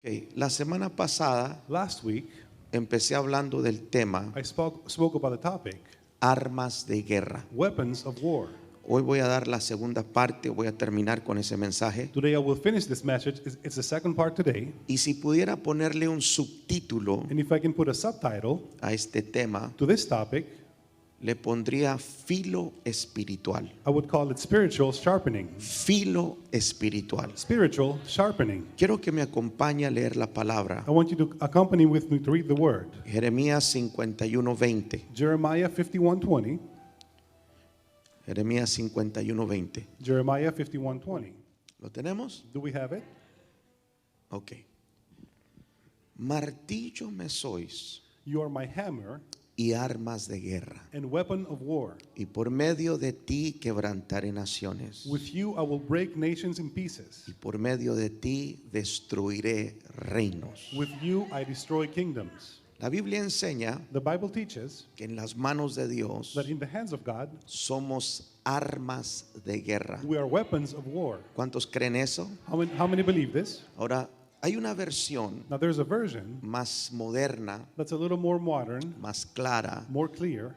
Okay. La semana pasada Last week, empecé hablando del tema I spoke about the topic, armas de guerra. weapons of war. Hoy voy a dar la segunda parte, voy a terminar con ese mensaje. Today I will finish this message. It's the second part today. Y si pudiera ponerle un subtítulo And if I can put a subtitle a este tema, to this topic, le pondría filo espiritual. I would call it spiritual sharpening. Filo espiritual. Spiritual sharpening. Quiero que me acompañe a leer la palabra. I want you to accompany with me to read the word. Jeremías 51:20. Jeremiah 51:20. Jeremías 51:20. Jeremiah 51:20. ¿Lo tenemos? Do we have it? Ok. Martillo me sois You are my hammer y armas de guerra. and weapon of war. Y por medio de ti quebrantaré naciones. With you I will break nations in pieces. Y por medio de ti destruiré reinos. With you I destroy kingdoms. La Biblia enseña The Bible teaches que en las manos de Dios that in the hands of God somos armas de guerra. we are weapons of war. ¿Cuántos creen eso? How many believe this? Ahora, hay una versión Now there's a version más moderna, that's a little more modern, más clara, more clear,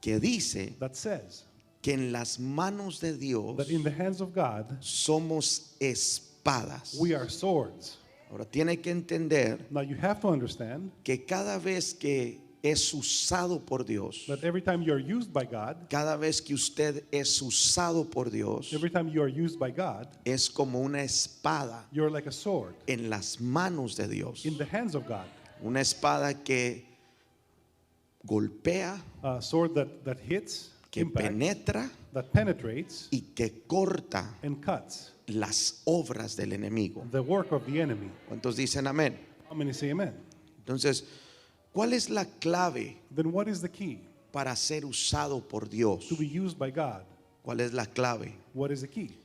que dice that says que en las manos de Dios that in the hands of God somos espadas. we are swords. Ahora tiene que entender Now you have to understand que cada vez que es usado por Dios, that every time you are used by God, cada vez que usted es usado por Dios, every time you are used by God, es como una espada you're like a sword en las manos de Dios. in the hands of God. Una espada que golpea, A sword that hits, que impacts, penetra that penetrates y que corta and cuts las obras del enemigo. the work of the enemy. ¿Cuántos dicen amén? How many say amen? Entonces, ¿cuál es la clave Then what is the key para ser usado por Dios? to be used by God? ¿Cuál es la clave? What is the key?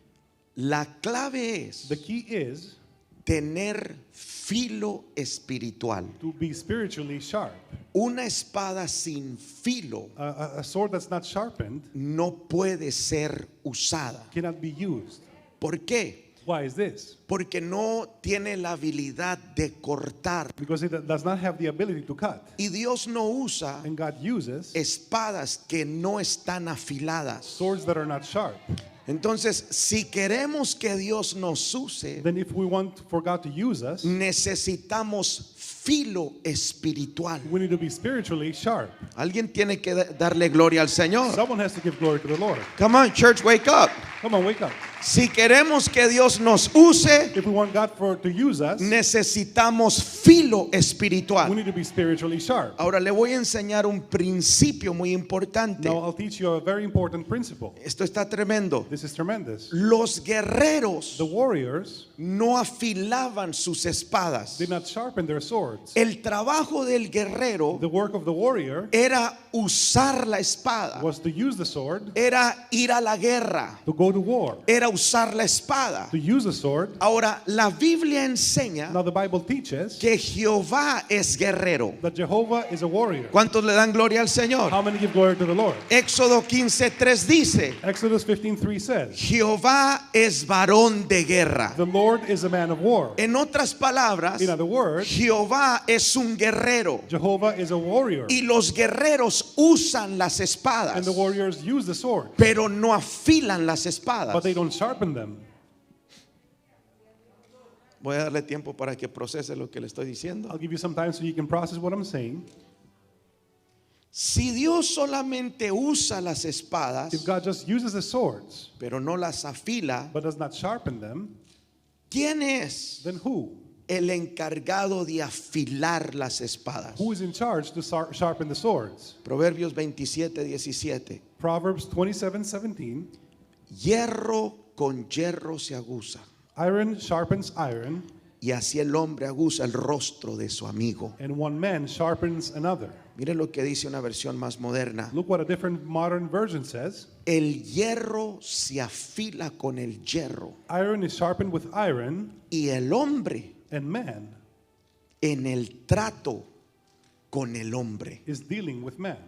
La clave es The key is tener filo espiritual. to be spiritually sharp. Una espada sin filo A sword that's not sharpened no puede ser usada. cannot be used. ¿Por qué? Why is this? Porque no tiene la habilidad de cortar. Because it does not have the ability to cut. Y Dios no usa And God uses espadas que no están afiladas. swords that are not sharp. Entonces, si queremos que Dios nos use, Then if we want for God to use us, necesitamos filo espiritual. we need to be spiritually sharp. Alguien tiene que darle gloria al Señor. Someone has to give glory to the Lord. Come on, church, wake up. Come on, wake up. Si queremos que Dios nos use, If we want God to use us, necesitamos filo we espiritual. need to be spiritually sharp. Ahora le voy a enseñar un principio muy importante. Now I'll teach you a very important principle. Esto está tremendo. This is tremendous. Los guerreros The warriors no afilaban sus espadas. did not sharpen their swords. El trabajo del guerrero The work of the warrior era usar la espada, was to use the sword, era ir a la guerra, to go to war, era usar la espada. to use the sword. Ahora, la Biblia enseña Now the Bible teaches que Jehová es guerrero. that Jehovah is a warrior. ¿Cuántos le dan gloria al Señor? How many give glory to the Lord? Éxodo 15:3 dice, Exodus 15:3 says, Jehová es varón de guerra. the Lord is a man of war. En otras palabras, In other words, Jehová es un guerrero Jehovah is a warrior. y los guerreros usan las espadas, And the warriors use the sword, pero no afilan las espadas. but they don't sharpen them. Voy a darle tiempo para que procese lo que le estoy diciendo. I'll give you some time so you can process what I'm saying. Si Dios solamente usa las espadas, If God just uses the swords, pero no las afila, but does not sharpen them, ¿quién es then who? el encargado de afilar las espadas? Who is in charge to sharpen the swords? Proverbios 27:17. Proverbs 27:17. Hierro con hierro se aguza, Iron sharpens iron, y así el hombre aguza el rostro de su amigo. and one man sharpens another. Miren lo que dice una versión más moderna. Look what a different modern version says. El hierro se afila con el hierro, Iron is sharpened with iron, y el hombre and man en el trato con el hombre. is dealing with man.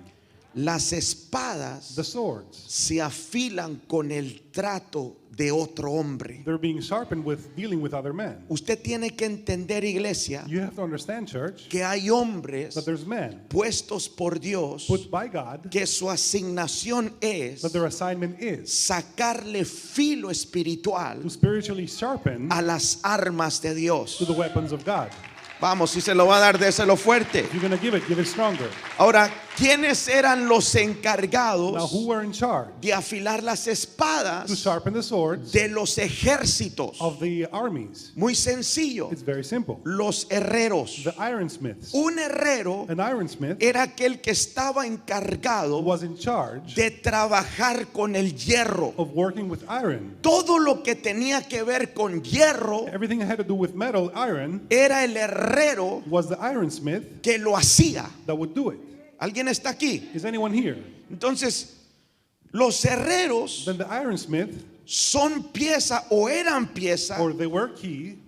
Las espadas The swords, se afilan con el trato de otro hombre. they're being sharpened with dealing with other men. Usted tiene que entender, iglesia, You have to understand, church, que hay hombres that there's men puestos por Dios put by God, que su asignación es that their assignment is sacarle filo espiritual to spiritually sharpen a las armas de Dios. to the weapons of God. Vamos, si se lo va a dar, déselo fuerte. If you're going to give it stronger. Ahora, ¿quiénes eran los Now, encargados who were in charge de afilar las to espadas sharpen the swords de los ejércitos? of the armies? Muy sencillo. It's very simple. Los herreros. The ironsmiths. Un herrero An ironsmith era aquel que estaba encargado was in charge de trabajar con el hierro. of working with iron. Todo lo que tenía que ver con hierro Everything that had to do with metal, iron, era el herrero was the ironsmith que lo hacía. that would do it. ¿Alguien está aquí? Is anyone here? Entonces, los herreros Then the ironsmith, son pieza o eran pieza or they were key,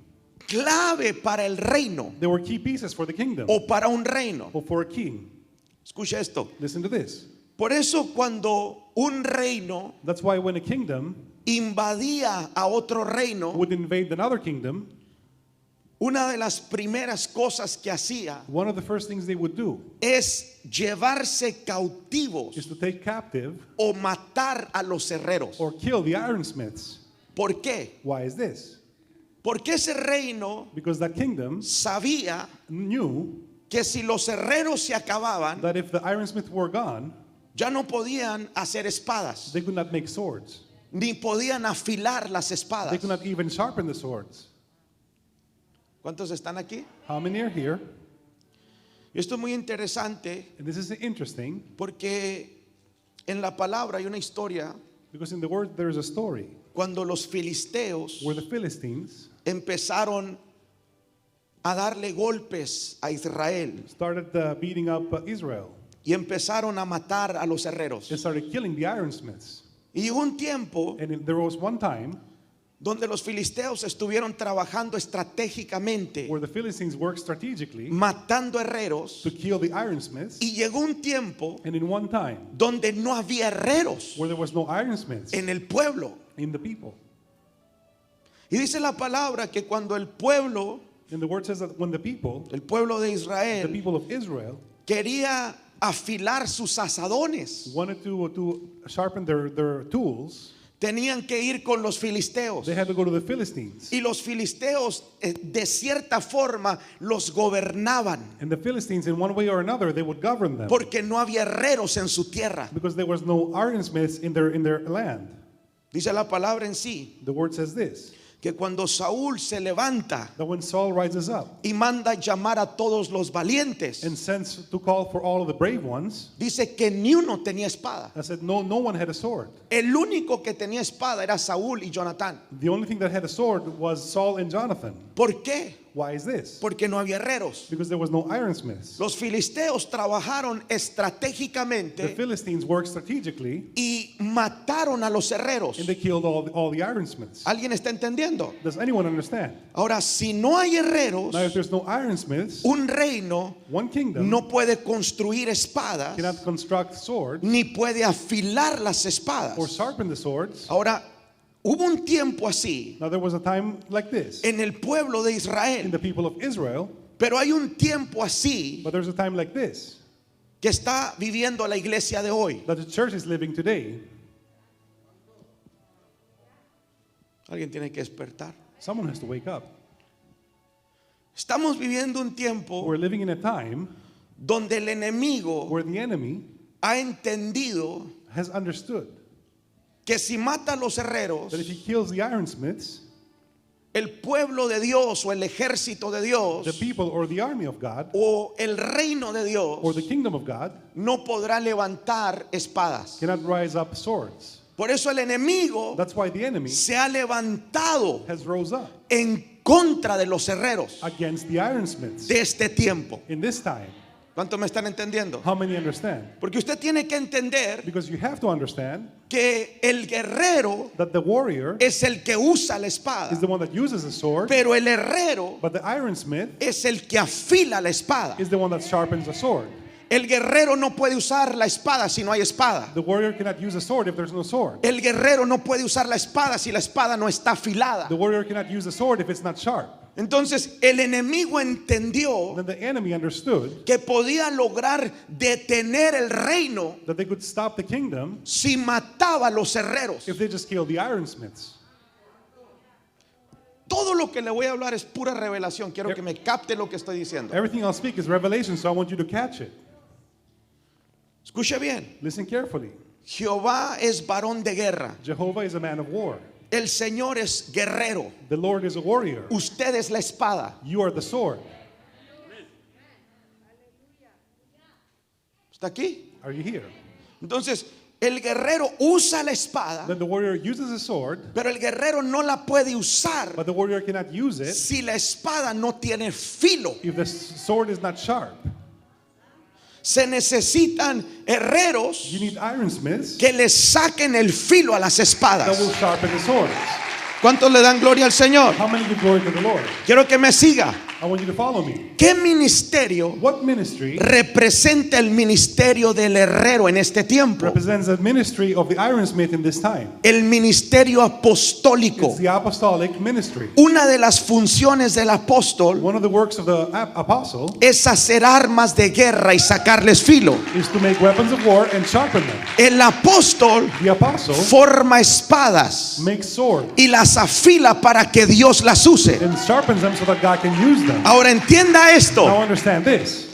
clave para el reino they were key pieces for the kingdom, o para un reino. or for a king. Escucha esto. Listen to this. Por eso cuando un reino That's why when a kingdom invadía a otro reino, would invade another kingdom, una de las primeras cosas que hacía one of the first things they would do es llevarse cautivos is to take captive o matar a los herreros. or kill the ironsmiths. ¿Por qué? Why is this? Porque ese reino Because that kingdom sabía knew que si los herreros se acababan, that if the ironsmiths were gone, ya no podían hacer espadas, they could not make swords. ni podían afilar las They espadas. could not even sharpen the swords. ¿Cuántos están aquí? How many are here? Y esto es muy interesante And this is interesting porque en la palabra hay una historia because in the word there is a story cuando los filisteos where the Philistines empezaron a darle golpes a Israel started beating up Israel. y empezaron a matar a los herreros. They started killing the ironsmiths. Y llegó un tiempo There was one time donde los filisteos estuvieron trabajando estratégicamente, where the Philistines worked strategically matando herreros, to kill the ironsmiths. y llegó un tiempo And in one time donde no había herreros where there was no ironsmiths en el pueblo. in the people. Y dice la palabra que cuando el pueblo And the word says that when the people de the Israel people of Israel quería afilar sus asadones, wanted to sharpen their tools, tenían que ir con los filisteos. they had to go to the Philistines. Y los filisteos de cierta forma los gobernaban And the Philistines, in one way or another, they would govern them porque no había herreros en su tierra. because there was no ironsmiths in their land. Dice la palabra en sí The word says this, que cuando Saúl se levanta that when Saul rises up y manda llamar a todos los valientes, and sends to call for all of the brave ones, dice que ni uno tenía espada. I said, no one had a sword. El único que tenía espada era Saúl y Jonatán. The only thing that had a sword was Saul and Jonathan. ¿Por qué? Why is this? Porque no había herreros. Because there was no ironsmiths. Los filisteos trabajaron The estratégicamente Philistines worked strategically y mataron a los herreros. and they killed all the ironsmiths. ¿Alguien está entendiendo? Does anyone understand? Ahora, si no hay herreros, Now, if there's no ironsmiths, un reino one kingdom no puede construir espadas cannot construct swords ni puede afilar las espadas. or sharpen the swords. Ahora, hubo un tiempo así Now, there was a time like this en el pueblo de in Israel, the people of Israel, pero hay un tiempo así but there's a time like this que está viviendo la iglesia de hoy. that the church is living today. Alguien tiene que despertar. Someone has to wake up. Estamos viviendo un tiempo We're living in a time donde el enemigo where the enemy ha entendido has understood que si mata a los herreros, that if he kills the ironsmiths, el pueblo de Dios o el ejército de the Dios people or the army of God o el reino de or the Dios kingdom of God no podrá levantar espadas. cannot rise up swords. Por eso el enemigo That's why the enemy se ha levantado has rose up en contra de los herreros against the ironsmiths de este tiempo. in this time. ¿Cuánto me están entendiendo? How many understand? Porque usted tiene que entender Because you have to understand que el guerrero that the warrior es el que usa la espada, is the one that uses the sword, pero el herrero but the ironsmith es el que afila la espada. is the one that sharpens the sword. El guerrero no puede usar la espada si no hay espada. The warrior cannot use a sword if there's no sword. El guerrero no puede usar la espada si la espada no está afilada. The warrior cannot use a sword if it's not sharp. Entonces el enemigo entendió Then the enemy understood que podía lograr detener el reino that they could stop the kingdom si mataba a los herreros. if they just killed the ironsmiths. Todo lo que le voy a hablar es pura revelación. Quiero que me capte lo que estoy diciendo. Everything I'll speak is revelation, so I want you to catch it. Escuche bien. Listen carefully. Jehová es varón de guerra. Jehovah is a man of war. El Señor es guerrero. The Lord is a warrior. Usted es la espada. You are the sword. ¿Está aquí? Are you here? Entonces, el guerrero usa la espada, Then the warrior uses a sword, pero el guerrero no la puede usar but the warrior cannot use it si la espada no tiene filo. if the sword is not sharp. Se necesitan herreros You need ironsmiths que le saquen el filo a las that espadas. will sharpen the swords. ¿Cuántos le dan gloria al Señor? How many give glory to the Lord? Quiero que me siga. I want you to follow me. ¿Qué ministerio What ministry representa el ministerio del herrero en este tiempo? represents the ministry of the ironsmith in this time? El ministerio apostólico. It's the apostolic ministry. Una de las funciones del apóstol One of the works of the apostle es hacer armas de guerra y sacarles filo. is to make weapons of war and sharpen them. El apóstol The apostle forma espadas makes swords y las afila para que Dios las use. and sharpens them so that God can use them. Ahora entienda Now esto. understand this.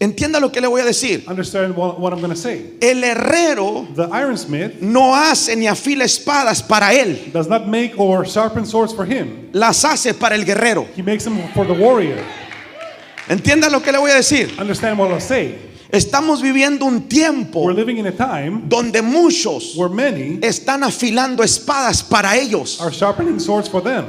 Entienda lo que le voy a decir. Understand what I'm going to say. El herrero The ironsmith no hace ni afila espadas para él. does not make or sharpen swords for him. Las hace para el guerrero. He makes them for the warrior. Entienda lo que le voy a decir. Understand what I'll say. Estamos viviendo un tiempo We're living in a time donde muchos where many están afilando espadas para ellos. are sharpening swords for them.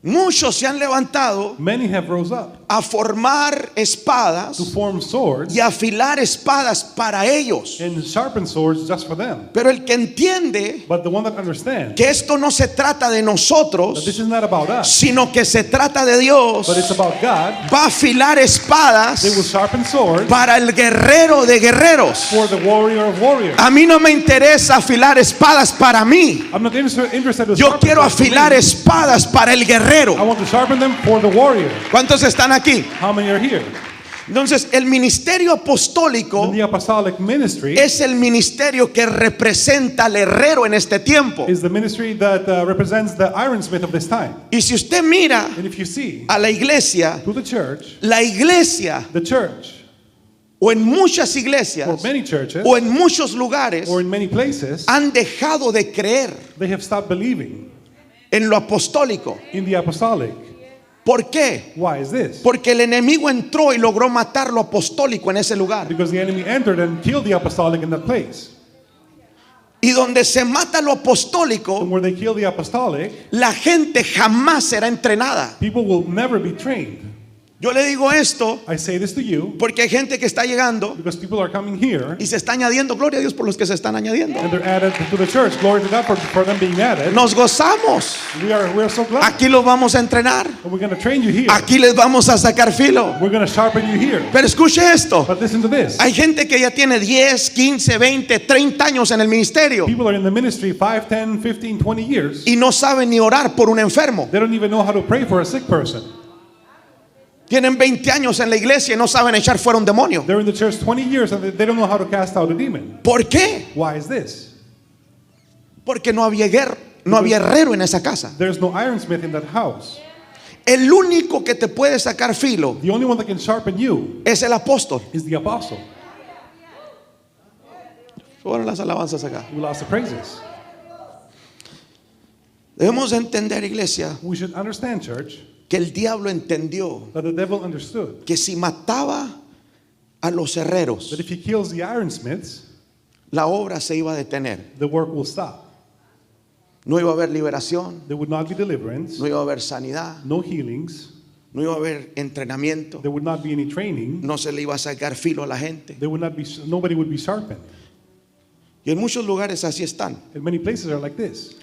Muchos se han levantado Many have rose up a formar espadas to form swords y afilar espadas para ellos. and sharpen swords just for them. Pero el que entiende But the one that understands que esto no se trata de that nosotros, this is not about us, sino que se trata de Dios, but it's about God, va a afilar they will espadas sharpen swords para el guerrero de guerreros. for the warrior of warriors. A mí no me interesa afilar espadas para mí. I'm not interested in Yo sharpen quiero swords for afilar me. espadas para el I guerrero. want to sharpen them for the warrior. ¿Cuántos están aquí? How many are here? Entonces, el ministerio apostólico In the apostolic ministry es el ministerio que representa al herrero en este tiempo. is the ministry that represents the ironsmith of this time. Y si usted mira And if you see a la iglesia, to the church o en muchas or iglesias many churches o en muchos lugares or in many places, han dejado de creer they have stopped believing en lo apostólico. in the apostolic. ¿Por qué? Why is this? Porque el enemigo entró y logró matar lo apostólico en ese lugar. Because the enemy entered and killed the apostolic in that place. Y donde se mata lo apostólico, And where they kill the apostolic, la gente jamás será entrenada. people will never be trained. Yo le digo esto I say this to you porque hay gente que está llegando because people are coming here y se está añadiendo. Gloria a Dios por los que se están añadiendo. and they're added to the church. Glory to God for them being added. Nos gozamos. We are so glad. Aquí los vamos a entrenar. And we're going to train you here. Aquí les vamos a sacar filo. We're going to sharpen you here. Pero escuche esto. But listen to this. Hay gente que ya tiene 10, 15, 20, 30 años en el ministerio People are in the ministry 5, 10, 15, 20 years. y no saben ni orar por un enfermo. They don't even know how to pray for a sick person. Tienen 20 años en la iglesia y no saben echar fuera un demonio. They're in the church 20 years and they don't know how to cast out a demon. ¿Por qué? Why is this? Porque no había guerra, no había herrero en esa casa. There's no ironsmith in that house. El único que te puede sacar filo The only one that can sharpen you es el apóstol. is the apostle. Fueron las alabanzas acá. We lost the praises. Debemos entender, iglesia, We should understand, church, que el diablo entendió that the devil understood que si mataba a los herreros, that if he kills the ironsmiths, la obra se iba a detener. the work will stop. No iba a haber liberación, There would not be deliverance, no iba a haber sanidad, no healings, no iba a haber entrenamiento, there would not be any training, no se le iba a sacar filo a la gente. there would not be, nobody would be sharpened. Y en muchos lugares así están, And many places are like this,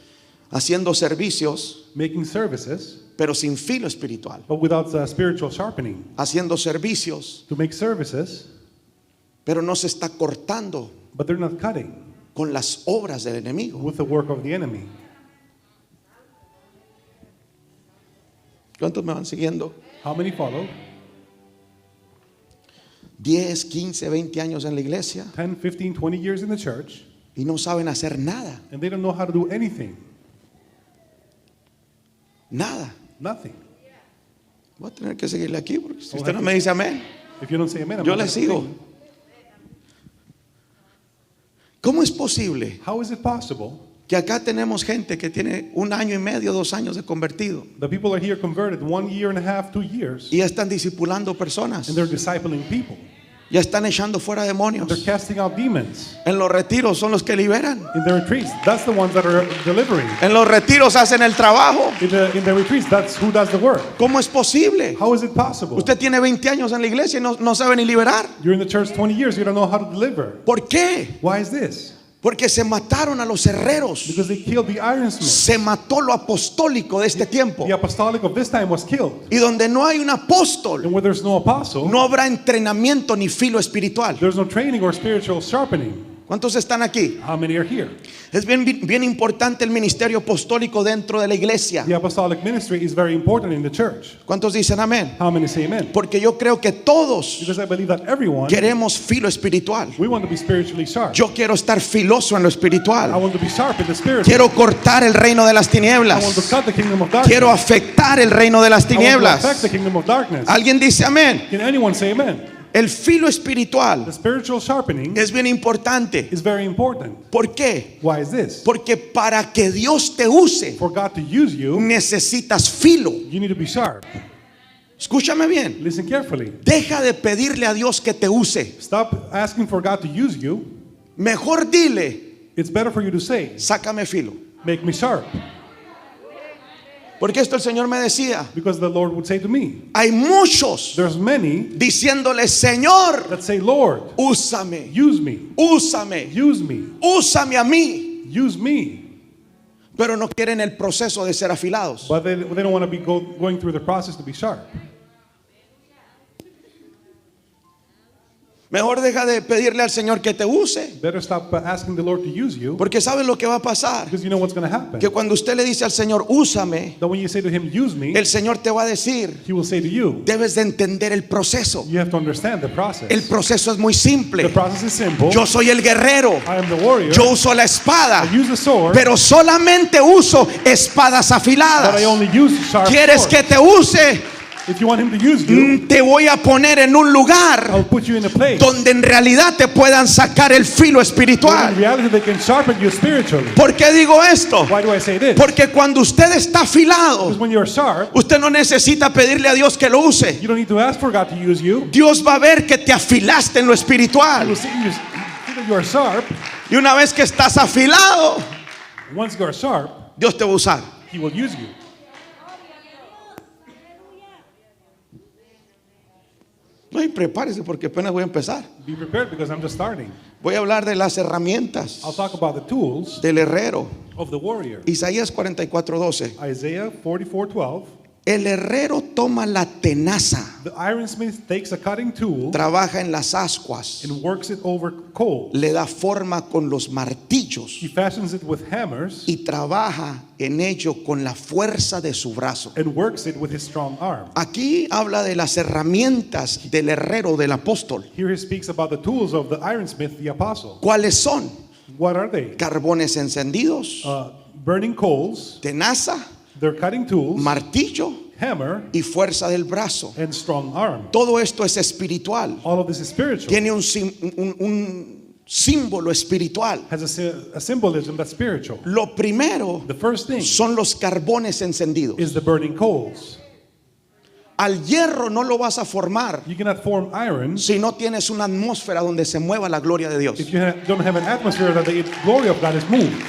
haciendo servicios making services pero sin filo espiritual, but without spiritual sharpening. haciendo servicios, To make services, pero no se está cortando but they're not cutting con las obras del enemigo. with the work of the enemy. ¿Cuántos me van siguiendo? How many follow? 10, 15, 20 años en la iglesia 10, 15, 20 years in the church, y no saben hacer nada, and they don't know how to do anything. nada. Nothing. Voy a tener que seguirle aquí porque si Oh, usted no thank me you. dice amén, If you don't say amen, I'm yo not le gonna sigo. sing. ¿Cómo es posible How is it possible que acá tenemos gente que tiene 1 año y medio, 2 años de convertido that people are here converted 1 year and a half, 2 years, y ya están discipulando personas, and they're discipling people, ya están echando fuera and they're demonios? casting out demons En los retiros son los que liberan. in their retreats? That's the ones that are delivering. En los retiros hacen el trabajo. In the retreats, that's who does the work. ¿Cómo es posible? How is it possible? Usted tiene 20 años en la iglesia y no sabe ni liberar. You're in the church 20 years, you don't know how to deliver. ¿Por qué? Why is this? Porque se mataron a los herreros. Because they killed the ironsmith. Se mató lo apostólico de este tiempo. The apostolic of this time was killed. Y donde no hay un apóstol, And where there's no apostle, no habrá entrenamiento ni filo espiritual. there's no training or spiritual sharpening. ¿Cuántos están aquí? How many are here? Es bien importante el ministerio apostólico dentro de la iglesia. The apostolic ministry is very important in the church. ¿Cuántos dicen amén? How many say amen? Porque yo creo que todos Because I believe that everyone, queremos filo espiritual. we want to be spiritually sharp. Yo quiero estar filoso en lo I espiritual. want to be sharp in the spirit. Quiero cortar el reino de las I want to tinieblas. cut the kingdom of darkness. Quiero afectar el reino de las I want to affect tinieblas. the kingdom of darkness. ¿Alguien dice amén? Can anyone say amen? El filo The espiritual spiritual sharpening es bien importante. is very important. ¿Por qué? Why is this? Porque para que Dios te use, For God to use you, necesitas filo. you need to be sharp. Escúchame bien. Listen carefully. Deja de pedirle a Dios que te use. Stop asking for God to use you. Mejor dile, It's better for you to say, sácame filo. make me sharp. Porque esto el Señor me decía. Because the Lord would say to me, Hay muchos there's many diciéndole, Señor, that say, Lord, úsame, use me, úsame, use me, úsame a mí. use me. Pero no quieren el proceso de ser afilados. But they don't want to be going through the process to be sharp. Mejor deja de pedirle al Señor que te use. Better stop asking the Lord to use you. Porque ¿sabes lo que va a pasar? Because you know what's going to happen. Que cuando usted le dice al Señor, úsame, That when you say to him, use me, el Señor te va a decir, he will say to you, debes de entender el proceso. you have to understand the process. El proceso es muy The simple. process is simple. Yo soy el guerrero. I am the warrior. Yo uso la espada. I use the sword, Pero solamente uso espadas but afiladas. I only use sharp ¿Quieres sword. que te use? If you want him to use you, Te voy a poner en un lugar I'll put you in a place donde en realidad te puedan sacar el filo where in espiritual. reality they can sharpen you spiritually. ¿Por qué digo esto? Why do I say this? Porque cuando usted está afilado, Because when you're sharp, usted no necesita pedirle a Dios que lo use. you don't need to ask for God to use you. Dios va a ver que te afilaste en lo He will espiritual. see that you are sharp. Y una vez que estás afilado, Once you are sharp, Dios te va a usar. he will use you. No, y prepárese porque apenas voy a empezar. Be prepared because I'm just starting. Voy a hablar de las herramientas I'll talk about the tools del herrero. of the warrior. Isaías 44:12. Isaiah 44:12. El herrero toma la tenaza, The ironsmith takes a cutting tool trabaja en las ascuas, and works it over coal. le da forma con los martillos He fashions it with hammers y trabaja en ello con la fuerza de su brazo. and works it with his strong arm. Aquí habla de las herramientas del herrero, del apóstol. Here he speaks about the tools of the ironsmith, the apostle. ¿Cuáles son? What are they? Carbones encendidos, Burning coals, tenaza, their cutting tools, martillo hammer, y fuerza del brazo. and strong arm. Todo esto es espiritual. All of this is spiritual. Tiene un símbolo espiritual. Has a symbolism that's spiritual. Lo primero The first thing son los carbones encendidos. is the burning coals. Al hierro no lo vas a formar You cannot form iron si no tienes una atmósfera donde se mueva la gloria de Dios. if you don't have an atmosphere that the glory of God is moved.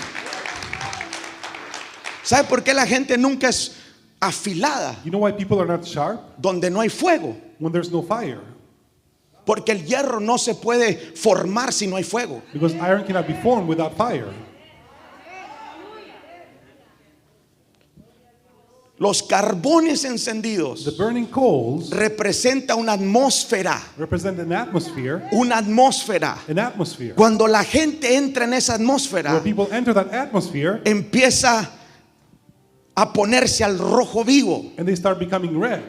¿Sabe por qué la gente nunca es afilada You know why people are not sharp? donde no hay fuego? When there's no fire. Porque el hierro no se puede formar si no hay fuego. Because iron cannot be formed without fire. Los carbones The encendidos burning coals representa una atmósfera, represent an atmosphere. una atmósfera. An atmosphere. Cuando la gente entra en esa atmósfera, Where people enter that atmosphere empieza a ponerse al rojo vivo and they start becoming red.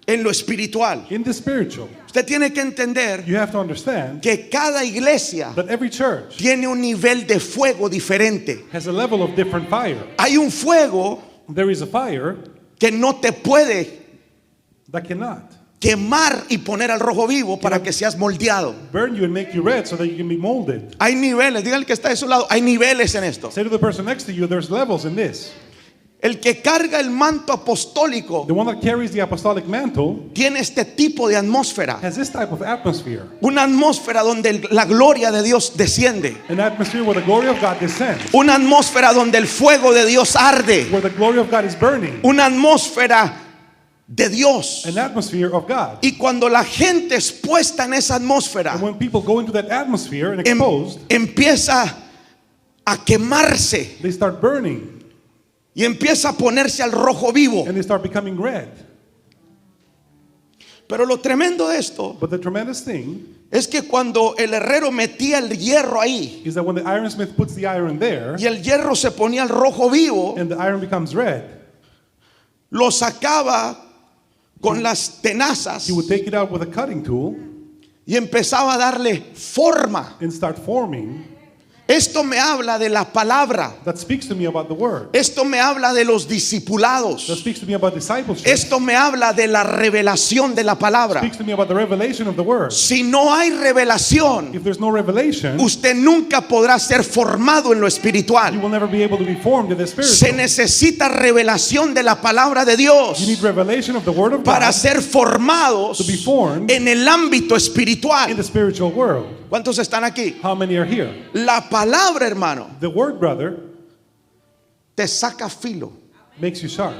en lo espiritual. In the spiritual, Usted tiene que entender you have to understand que cada iglesia that every church tiene un nivel de fuego diferente. has a level of different fire. Hay un fuego There is a fire que no te puede that cannot quemar y poner al rojo vivo para que seas moldeado. burn you and make you red so that you can be molded. Hay niveles, dígale que está de su lado, hay niveles en esto. Say to the person next to you, there's levels in this. El que carga el manto apostólico The one that carries the apostolic mantle tiene este tipo de atmósfera. has this type of atmosphere. Una atmósfera donde la gloria de Dios desciende. An atmosphere where the glory of God descends. Una atmósfera donde el fuego de Dios arde. Where the glory of God is burning. Una atmósfera de Dios. An atmosphere of God. Y cuando la gente es puesta en esa atmósfera, And when people go into that atmosphere and exposed, empieza a quemarse they start burning y empieza a ponerse al rojo vivo. and they start becoming red. Pero lo tremendo de esto But the tremendous thing es que cuando el herrero metía el hierro ahí is that when the ironsmith puts the iron there y el hierro se ponía al rojo vivo, and the iron becomes red, lo sacaba con las tenazas he would take it out with a cutting tool y empezaba a darle forma. and start forming. Esto me habla de la palabra. That speaks to me about the word. Esto me habla de los discipulados. That speaks to me about discipleship. Esto me habla de la revelación de la palabra. Speaks to me about the revelation of the word. Si no hay revelación, If there's no revelation, usted nunca podrá ser formado en lo you espiritual. will never be able to be formed in the spirit. Se necesita revelación de la palabra de Dios You need revelation of the word of para God ser formados to be formed en el ámbito in espiritual. the spiritual world. ¿Cuántos están aquí? How many are here? La palabra, hermano, The word, brother, te saca filo. makes you sharp.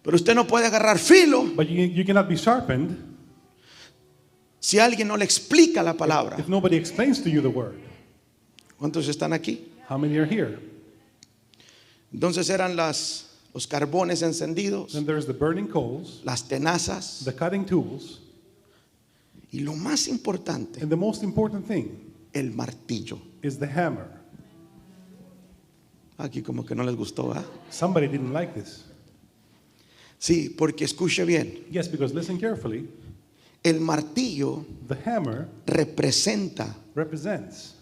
Pero usted no puede agarrar filo But you cannot be sharpened si alguien no le explica la palabra. if nobody explains to you the word. ¿Cuántos están aquí? How many are here? Entonces eran los carbones encendidos, Then there's the burning coals, las tenazas the cutting tools, y lo más importante, and the most important thing el martillo. is the hammer. Aquí como que no les gustó, ¿ah? Somebody didn't like this. Sí, porque escuche bien, Yes, because listen carefully. el martillo The hammer representa, represents.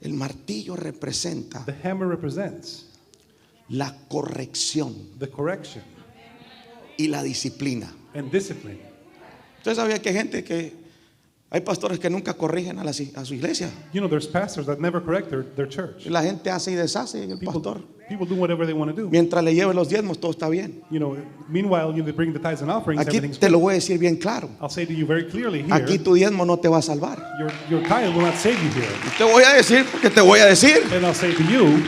el martillo representa The hammer represents la corrección the correction y la disciplina. and discipline. ¿Usted sabía que hay gente hay pastores que nunca corrigen a su iglesia? You know, there's pastors that never correct their church. La gente hace y deshace y el pastor, People do whatever they want to do. mientras le lleve los diezmos, todo está bien. You know, meanwhile, they bring the tithes and offerings, Aquí everything's te good. lo voy a decir bien claro. I'll say to you very clearly here, Aquí tu diezmo no te va a salvar. your tithe will not save you here. Te voy a decir porque te voy a decir. And I'll say to you,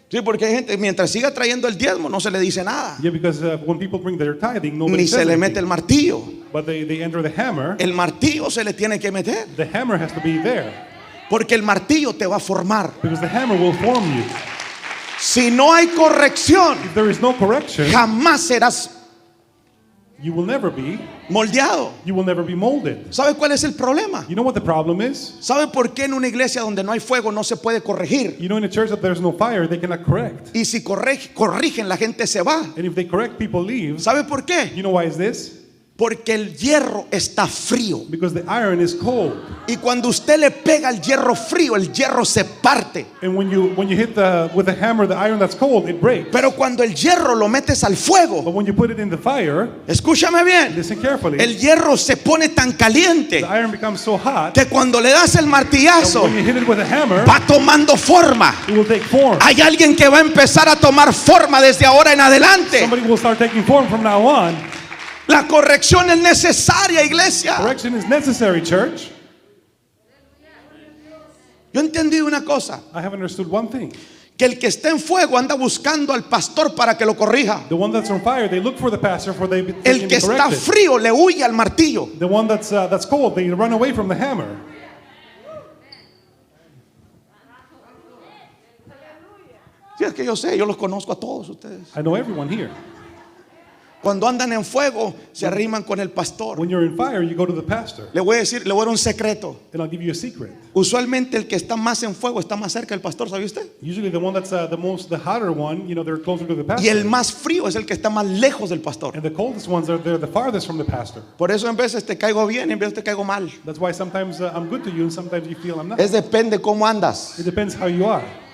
Sí, porque hay gente, mientras siga trayendo el diezmo, no se le dice nada. yeah, because when people bring their tithing, nobody Ni says se le mete anything. el martillo. But they enter the hammer. El martillo se le tiene que meter. The hammer has to be there Porque el martillo te va a formar. because the hammer will form you. Si no hay corrección, If there is no correction, jamás serás you will never be. moldeado. You will never be molded. ¿Sabe cuál es el problema? You know what the problem is? ¿Sabe por qué en una iglesia donde no hay fuego no se puede corregir? You know, in a church that there's no fire, they cannot correct. Y si corrigen, la gente se va. And if they correct, people leave. ¿Sabe por qué? You know why is this? Porque el hierro está frío. Because the iron is cold. Y cuando usted le pega al hierro frío, el hierro se parte. And when you hit with the hammer, the iron that's cold, it breaks. Pero cuando el hierro lo metes al But fuego, when you put it in the fire, escúchame bien, listen carefully, el hierro se pone tan caliente the iron becomes so hot que cuando le das el that martillazo when you hit it with a hammer, va tomando forma. it will take form. Hay alguien que va a empezar a tomar forma desde ahora en adelante. Somebody will start taking form from now on. La corrección es necesaria, iglesia. Correction is necessary, church. Yo entendí una cosa, I have understood one thing. que el que está en fuego anda buscando al pastor para que lo corrija. The one that's on fire, they look for the pastor for they El can que be está corrected. frío le huye al martillo. The one that's cold, they run away from the hammer. Si es que yo sé, yo los conozco a todos ustedes. I know everyone here. Cuando andan en fuego, se arriman con el pastor. When you're in fire, you go to the pastor. Le voy a decir, le voy a dar un secreto. And I'll give you a secret. Usualmente el que está más en fuego está más cerca del pastor, ¿sabe usted? Usually the one that's the hotter one, they're closer to the pastor. Y el más frío es el que está más lejos del pastor. And the coldest ones they're the farthest from the pastor. Por eso en veces te caigo bien y en veces te caigo mal. That's why sometimes I'm good to you and sometimes you feel I'm not. Es depende cómo andas. It depends how you are.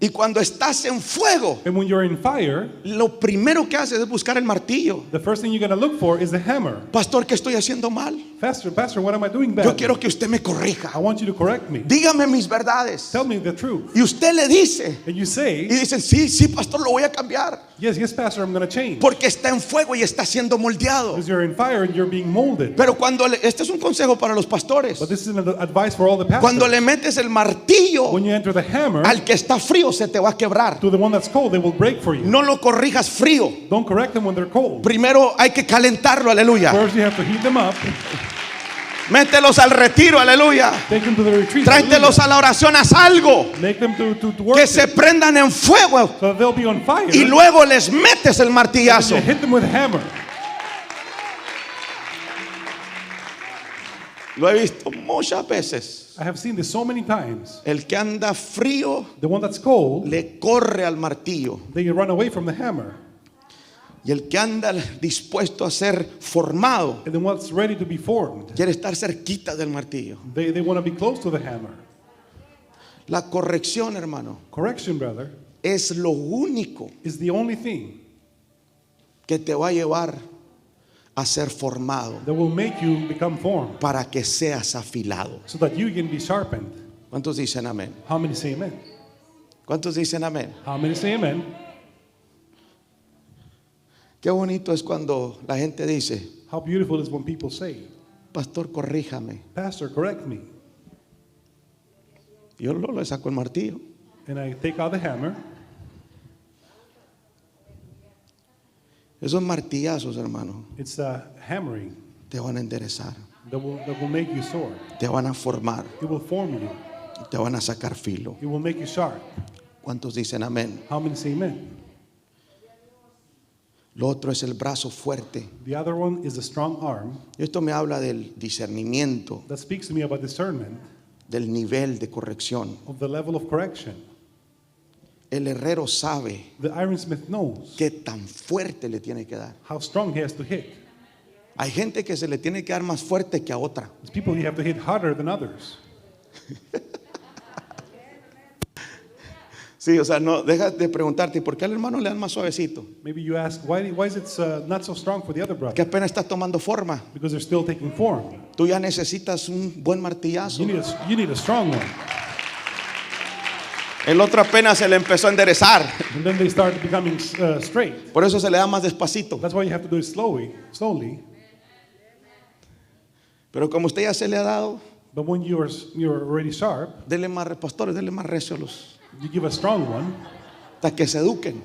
Y cuando estás en fuego, And when you're in fire, lo primero que haces es buscar el martillo. the first thing you're going to look for is the hammer. Pastor, ¿qué estoy haciendo mal? Pastor, what am I doing Yo bad? quiero que usted me I corrija. want you to correct me. Dígame mis verdades. Tell me the truth. Y usted le dice, And you y say, dicen, sí, sí, pastor, lo voy a cambiar. yes, pastor, I'm going to change. Porque está en fuego y está siendo moldeado. Because you're in fire and you're being molded. Pero este es un consejo para los pastores. But this is an advice for all the Cuando pastors. le metes el martillo When you enter the hammer, al que está frío, se te va a quebrar. to the one that's cold, they will break for you. No lo corrijas frío. Don't correct them when they're cold. Primero hay que calentarlo, aleluya. First, you have to heat them up. Mételos al retiro, aleluya. Take them to the retreat. Tráetelos a la oración, haz algo. Make them to Que worship. se prendan en fuego So that they'll be on fire. y luego les metes el martillazo. You hit them with a hammer. Lo he visto muchas veces. I have seen this so many times. El que anda frío The one that's cold, le corre al martillo. they run away from the hammer. Y el que anda dispuesto a ser formado And the one that's ready to be formed, quiere estar cerquita del martillo. they want to be close to the hammer. La corrección, hermano, Correction, brother, es lo único is the only thing que te va a llevar a ser formado that will make you become formed para que seas afilado. so that you can be sharpened. ¿Cuántos dicen amén? How many say amen? ¿Cuántos dicen amén? How many say amen? Qué bonito es cuando la gente dice, How beautiful is when people say, pastor, corríjame. Pastor, correct me. Yo le saco el martillo. And I take out the hammer. Esos martillazos, hermano, It's hammering te van a enderezar, that will make you soar. te van a formar, It will form you. te van a sacar filo. It will make you sharp. ¿Cuántos dicen amén? How many say amen? Lo otro es el brazo fuerte. The other one is the strong arm. Esto me habla del discernimiento, That speaks to me about discernment del nivel de corrección. of the level of correction. El herrero sabe The ironsmith knows qué tan fuerte le tiene que dar. how strong he has to hit. Hay gente que se le tiene que dar más fuerte que a otra. There's people you have to hit harder than others. Sí, o sea, no deja de preguntarte por qué al hermano le dan más suavecito, Maybe you ask, why is it not so strong for the other que brother? apenas está tomando forma. Because they're still taking form. Tú ya necesitas un buen martillazo. You need a strong one. El otro apenas se le empezó a enderezar. And then they start becoming straight. Por eso se le da más despacito. That's why you have to do it slowly. Pero como usted ya se le ha dado, But when you're already sharp, dele más, pastores, dele más recio a los, you give a strong one hasta que se eduquen.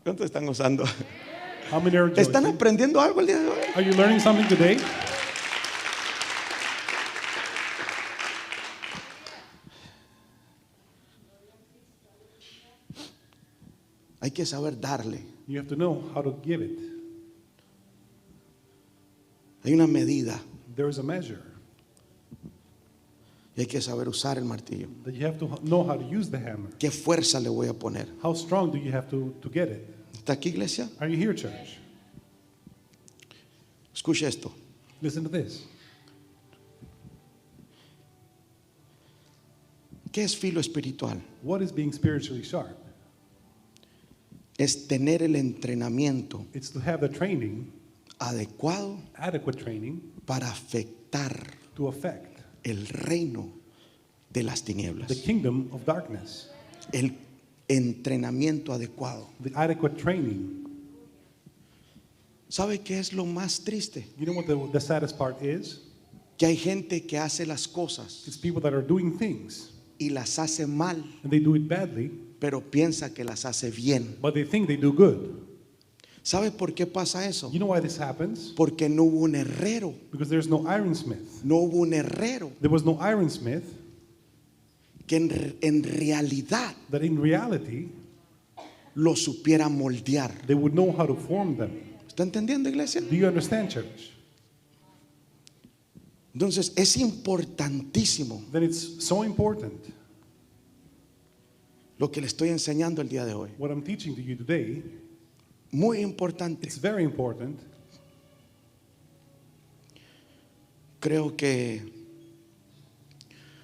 ¿Cuántos están gozando? How many are ¿Están rejoicing? aprendiendo algo el día de hoy? Are you learning something today? Hay que saber darle. You have to know how to give it. Hay una medida There is a measure y hay que saber usar el martillo. that you have to know how to use the hammer. ¿Qué fuerza le voy a poner? How strong do you have to get it? ¿Está aquí, iglesia? Are you here, church? Escuche esto. Listen to this. ¿Qué es filo espiritual? What is being spiritually sharp? Es tener el entrenamiento It's to have the training, adecuado adequate training, para afectar to affect el reino de las the tinieblas. kingdom of darkness. El entrenamiento adecuado. The adequate training. ¿Sabe qué es lo más triste? You know what the saddest part is? Que hay gente que hace las cosas It's people that are doing things y las hace mal, and they do it badly, pero piensa que las hace bien. but they think they do good. ¿Sabe por qué pasa eso? You know why this happens? Porque no hubo un herrero. Because there's no ironsmith. No hubo un herrero There was no ironsmith que en realidad that in reality lo supiera moldear. they would know how to form them. ¿Está entendiendo, iglesia? Do you understand, church? Entonces es importantísimo Then it's so important lo que le estoy enseñando el día de hoy. what I'm teaching to you today. Muy importante. It's very important. Creo que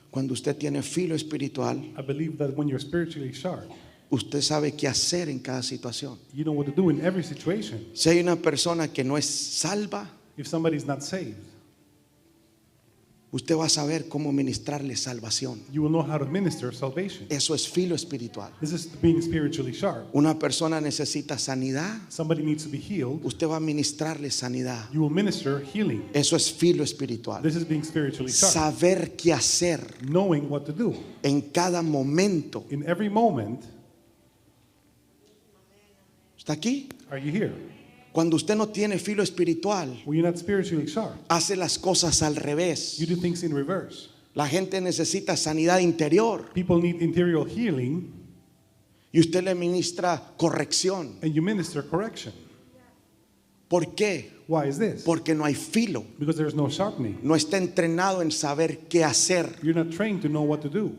cuando usted tiene filo espiritual, I believe that when you're spiritually sharp, usted sabe qué hacer en cada situación. you know what to do in every situation. Si hay una persona que no es salva, If somebody's not saved, usted va a saber cómo ministrarle salvación. you will know how to minister salvation. Eso es filo espiritual. This is being spiritually sharp. Una persona necesita sanidad, Somebody needs to be healed. usted va a ministrarle sanidad. You will minister healing. Eso es filo espiritual. This is being spiritually sharp. Saber qué hacer Knowing what to do. en cada momento. In every moment, ¿Está aquí? are you here? Cuando usted no tiene filo espiritual, When you're not spiritually sharp, hace las cosas al revés. you do things in reverse. La gente necesita sanidad interior People need interior healing, y usted le ministra corrección. and you minister correction. ¿Por qué? Why is this? Porque no hay filo. Because there's no sharpening. No está entrenado en saber qué hacer. You're not trained to know what to do.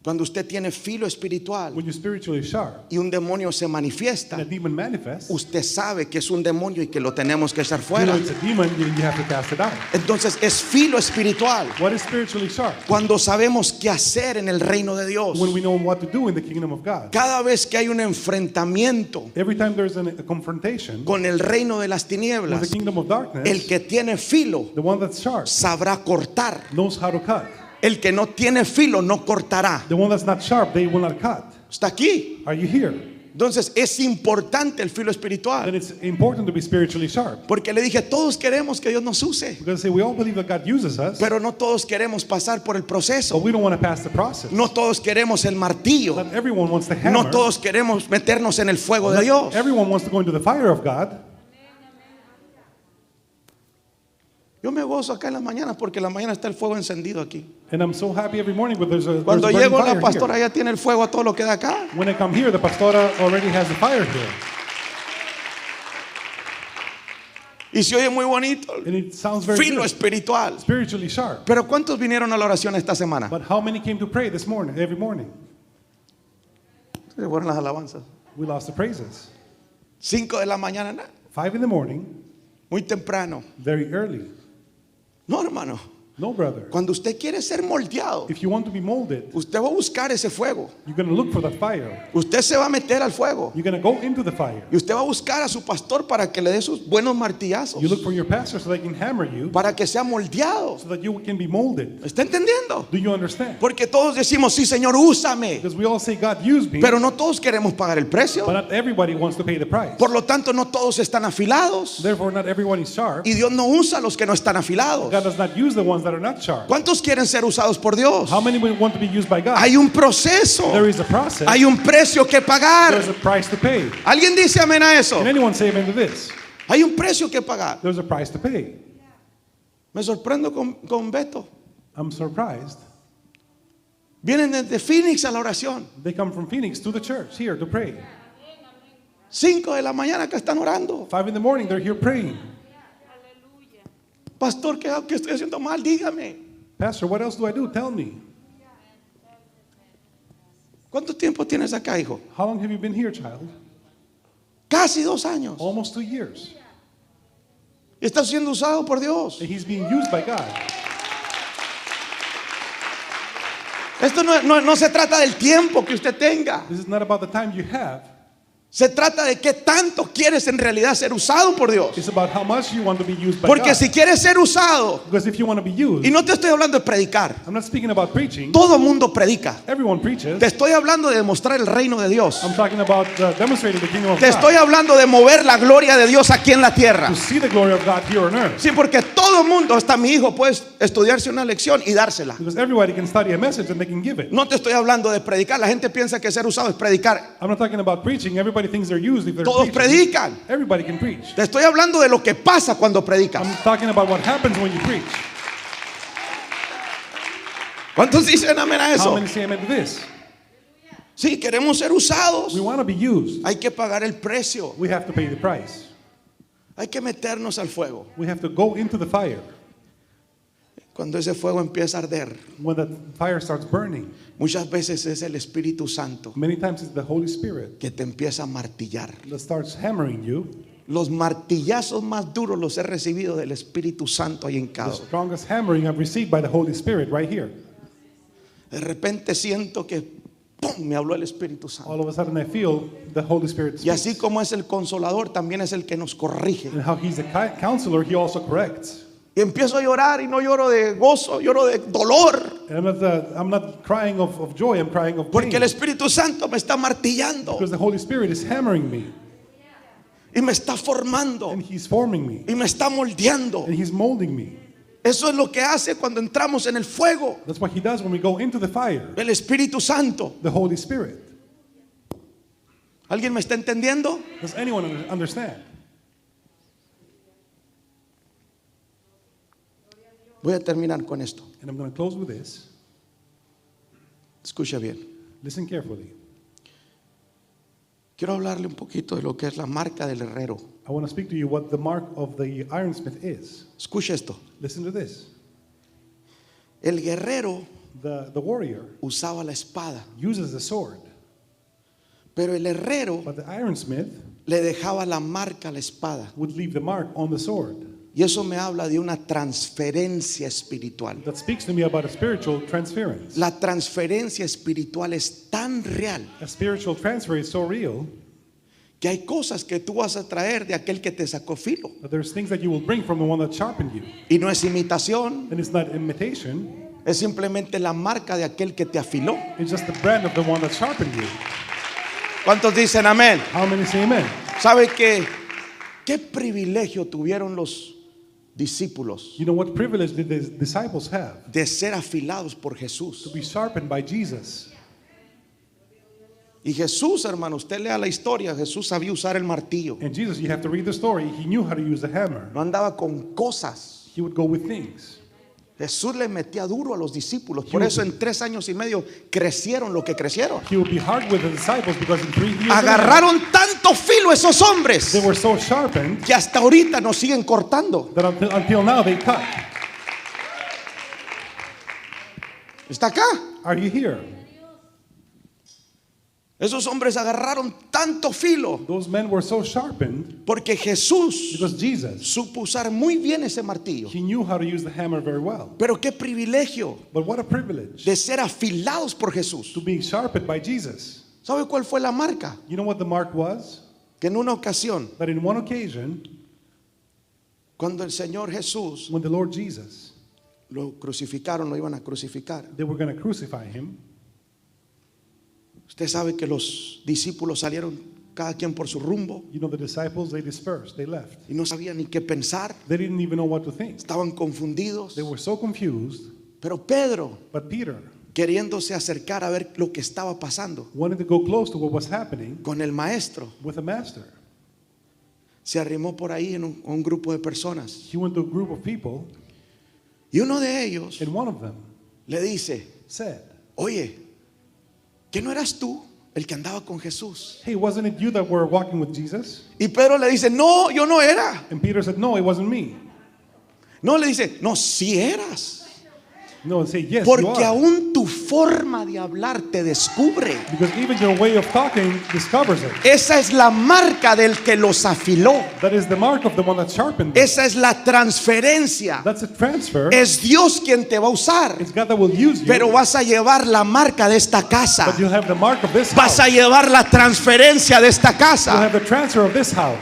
Cuando usted tiene filo espiritual When you're spiritually sharp y un demonio se and manifiesta, a demon manifests, usted sabe que es un demonio y que lo tenemos que echar you know fuera. it's a demon, you have to cast it out. Entonces es filo espiritual. What is spiritually sharp? Cuando sabemos qué hacer en el reino de Dios. When we know what to do in the kingdom of God. Cada vez que hay un enfrentamiento Every time there's a confrontation con el reino de las with the tinieblas, kingdom of darkness, el que tiene filo the one that's sharp sabrá cortar. knows how to cut. El que no tiene filo no cortará. The one that's not sharp, they will not cut. ¿Está aquí? Are you here? Entonces es importante el filo Then espiritual. it's important to be spiritually sharp. Porque le dije, todos queremos que Dios nos use, Because say we all believe that God uses us, pero no todos queremos pasar por el but proceso. we don't want to pass the process. No todos queremos el martillo. Not everyone wants the hammer. No todos queremos meternos en el fuego de Dios. Everyone wants to go into the fire of God. Yo me gozo acá en las mañanas porque en la mañana está el fuego encendido aquí. And I'm so happy every morning when there's a Cuando burning llego fire la pastora here. ya tiene el fuego a todo lo que da acá. When I come here, the pastora already has the fire here. Y se oye muy bonito. And it sounds very Filo good. espiritual. Spiritually sharp. Pero ¿cuántos vinieron a la oración esta semana? But how many came to pray this morning, every morning? Se fueron las alabanzas. We lost the praises. 5 de la mañana, nada. 5 in the morning, Muy temprano. very early. No, hermano. No, brother. Cuando usted quiere ser moldeado, If you want to be molded, usted va a buscar ese fuego. you're going to look for that fire. Usted se va a meter al fuego. You're going to go into the fire. Y usted va a buscar a su pastor para que le dé sus buenos martillazos. You look for your pastor so they can hammer you, Para que sea moldeado. so that you can be molded. ¿Está entendiendo? Do you understand? Porque todos decimos, sí, Señor, úsame. Because we all say, God, use me, Pero no todos queremos pagar el precio. but not everybody wants to pay the price. Por lo tanto, no todos están afilados. Therefore, not everyone is sharp. Y Dios no usa a los que no están afilados. God does not use the ones that are not sharp. ¿Cuántos quieren ser usados por Dios? How many would want to be used by God? Hay un proceso. There is a process. Hay un precio que pagar. There's a price to pay. ¿Alguien dice amén a eso? Can anyone say amen to this? Hay un precio que pagar. There's a price to pay. Me sorprendo con Beto. I'm surprised. Vienen desde Phoenix a la oración. They come from Phoenix to the church here to pray. 5 de la mañana que están orando. 5 in the morning, they're here praying. Pastor, ¿qué estoy haciendo mal? Dígame. Pastor, what else do I do? Tell me. ¿Cuánto tiempo tienes acá, hijo? How long have you been here, child? Casi 2 años. Almost 2 years. Y estás siendo usado por Dios. And he's being used by God. Esto no se trata del tiempo que usted tenga. This is not about the time you have. Se trata de qué tanto quieres en realidad ser usado por Dios. It's about how much you want to be used by Porque God. si quieres ser usado, Because if you want to be used, y no te estoy hablando de predicar, I'm not speaking about preaching. todo mundo predica. Everyone preaches. Te estoy hablando de demostrar el reino de Dios. I'm talking about demonstrating the kingdom of Te God. estoy hablando de mover la gloria de Dios aquí en la tierra. To see the glory of God here on earth. Sí, porque todo mundo, hasta mi hijo, puede estudiarse una lección y dársela. Because everybody can study a message and they can give it. No te estoy hablando de predicar. La gente piensa que ser usado es predicar. I'm not talking about preaching. Everybody Everybody thinks they're used if they're Todos preaching. predican. Everybody can preach. Te estoy hablando de lo que pasa cuando predicas. I'm talking about what happens when you preach. ¿Cuántos dicen amén a How eso? many say amen to this? Sí, queremos ser usados. We want to be used. Hay que pagar el precio. We have to pay the price. Hay que meternos al fuego. We have to go into the fire. Cuando ese fuego empieza a arder, When the fire starts burning, muchas veces es el Espíritu Santo many times it's the Holy Spirit que te empieza a martillar. that starts hammering you. Los martillazos más duros los he recibido del Espíritu Santo ahí en The cada. strongest hammering I've received by the Holy Spirit right here. De repente siento que ¡pum! Me habló el Espíritu Santo. All of a sudden I feel the Holy Spirit Y así speaks. como es el consolador, también es el que nos corrige. And how he's a counselor, he also corrects. Y empiezo a llorar y no lloro de gozo, lloro de dolor. And I'm not crying of joy, I'm crying of Porque pain. el Espíritu Santo me está martillando Because the Holy Spirit is hammering me. y me está formando And he's forming me. y me está moldeando. And he's molding me. Eso es lo que hace cuando entramos en el fuego. That's what he does when we go into the fire. El Espíritu Santo. The Holy Spirit. ¿Alguien me está entendiendo? Does anyone understand? Voy a terminar con esto. And I'm going to close with this. Escucha bien. Listen carefully. Quiero hablarle un poquito de lo que es la marca del herrero. I want to speak to you what the mark of the ironsmith is. Escucha esto. Listen to this. El guerrero The warrior usaba la espada, uses the sword, pero el herrero but the ironsmith le dejaba la marca a la espada. would leave the mark on the sword. Y eso me habla de una transferencia espiritual. That speaks to me about a spiritual transference. La transferencia espiritual es tan real A spiritual transfer is so real que hay cosas que tú vas a traer de aquel que te sacó filo. that there's things that you will bring from the one that sharpened you. Y no es imitación, And it's not imitation, es simplemente la marca de aquel que te afiló. it's just the brand of the one that sharpened you. ¿Cuántos dicen amén? How many say amen? ¿Sabe qué privilegio tuvieron los discípulos You know what privilege did the disciples have? de ser afilados por To Jesús? be sharpened by Jesus. Y Jesús, hermano, usted lea la historia, Jesús sabía usar el martillo. And Jesus, you have to read the story, he knew how to use the hammer. No andaba con cosas. He would go with things. Jesús le metía duro a los discípulos. Por eso en 3 años y medio crecieron lo que crecieron. He would be hard with the disciples because in 3 years Agarraron tanto filo esos hombres they were so sharpened que hasta ahorita nos siguen cortando. that until now they cut. ¿Está acá? Are you here? Esos hombres agarraron tanto filo Those men were so sharpened porque Jesús because Jesus, supo usar muy bien ese martillo. he knew how to use the hammer very well. Pero qué privilegio But what a privilege de ser afilados por Jesús. to be sharpened by Jesus. ¿Sabe cuál fue la marca? You know what the mark was? Que en una ocasión, That in one occasion, cuando el Señor Jesús when the Lord Jesus, lo crucificaron, lo iban a crucificar. they were going to crucify him. Usted sabe que los discípulos salieron cada quien por su rumbo You know, the disciples, they dispersed, they left. y no sabían ni qué pensar, They didn't even know what to think. estaban confundidos. They were so confused. Pero Pedro, But Peter queriéndose acercar a ver lo que estaba pasando wanted to go close to what was happening con el maestro, with the master. se arrimó por ahí en un grupo de personas He went to a group of people, y uno de ellos and one of them le dice: said, oye, ¿que no eras tú el que andaba con Jesús? hey, wasn't it you that were walking with Jesus? Y Pedro le dice: no, yo no era. And Peter said, no, it wasn't me. No, le dice: no, sí eras. No, and say, yes, you Porque are. aún tu forma de hablar te descubre. Because even your way of talking discovers it. Esa es la marca del que los afiló. That is the mark of the one that sharpened them. Esa es la transferencia. That's a transfer. Es Dios quien te va a usar. It's God that will use you. Pero vas a llevar la marca de esta casa. But you'll have the mark of this Vas house. a llevar la transferencia de esta You'll casa. have the transfer of this house.